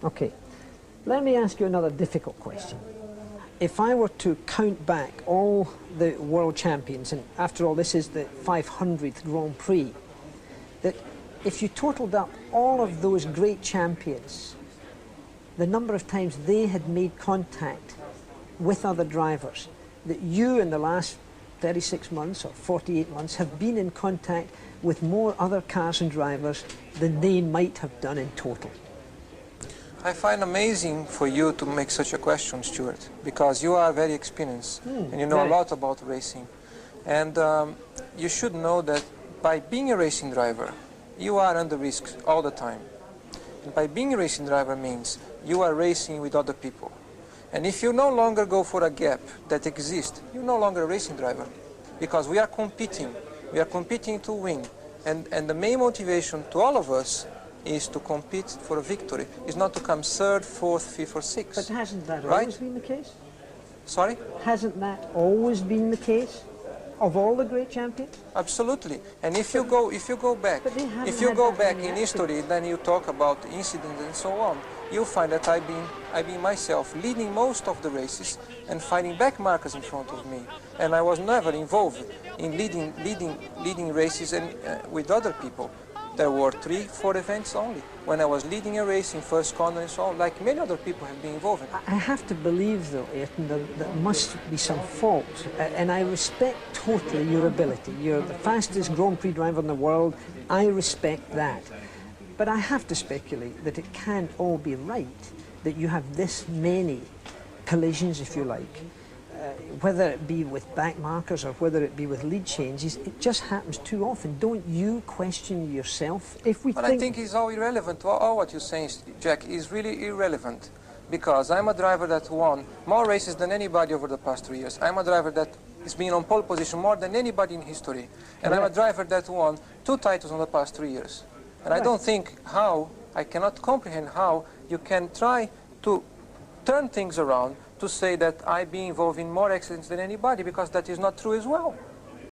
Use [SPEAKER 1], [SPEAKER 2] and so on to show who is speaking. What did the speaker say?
[SPEAKER 1] Okay, let me ask you another difficult question. If I were to count back all the world champions, and after all this is the 500th Grand Prix, that if you totaled up all of those great champions, the number of times they had made contact with other drivers, that you in the last 36 months or 48 months have been in contact with more other cars and drivers than they might have done in total.
[SPEAKER 2] I find amazing for you to make such a question, Stuart, because you are very experienced and you know a lot about racing. And you should know that by being a racing driver, you are under risk all the time. And by being a racing driver means you are racing with other people. And if you no longer go for a gap that exists, you're no longer a racing driver, because we are competing. We are competing to win. And the main motivation to all of us is to compete for a victory. It's not to come third, fourth, fifth, or sixth.
[SPEAKER 1] But hasn't that
[SPEAKER 2] right?
[SPEAKER 1] always been the case?
[SPEAKER 2] Sorry?
[SPEAKER 1] Hasn't that always been the case of all the great champions?
[SPEAKER 2] Absolutely. And if you go back in history, then you talk about incidents and so on, you'll find that I've been myself leading most of the races and finding back markers in front of me. And I was never involved in leading races and with other people. There were 3, 4 events only when I was leading a race in first corner and so on, like many other people have been involved in.
[SPEAKER 1] I have to believe, though, Ayrton, that there must be some fault, and I respect totally your ability. You're the fastest Grand Prix driver in the world. I respect that. But I have to speculate that it can't all be right that you have this many collisions, if you like. Whether it be with back markers or whether it be with lead changes, it just happens too often. Don't you question yourself?
[SPEAKER 2] I think it's all irrelevant. All what you're saying, Jack, is really irrelevant, because I'm a driver that won more races than anybody over the past 3 years. I'm a driver that has been on pole position more than anybody in history. And I'm a driver that won 2 titles in the past 3 years. And I don't think I cannot comprehend how you can try to turn things around to say that I've been involved in more accidents than anybody, because that is not true as well.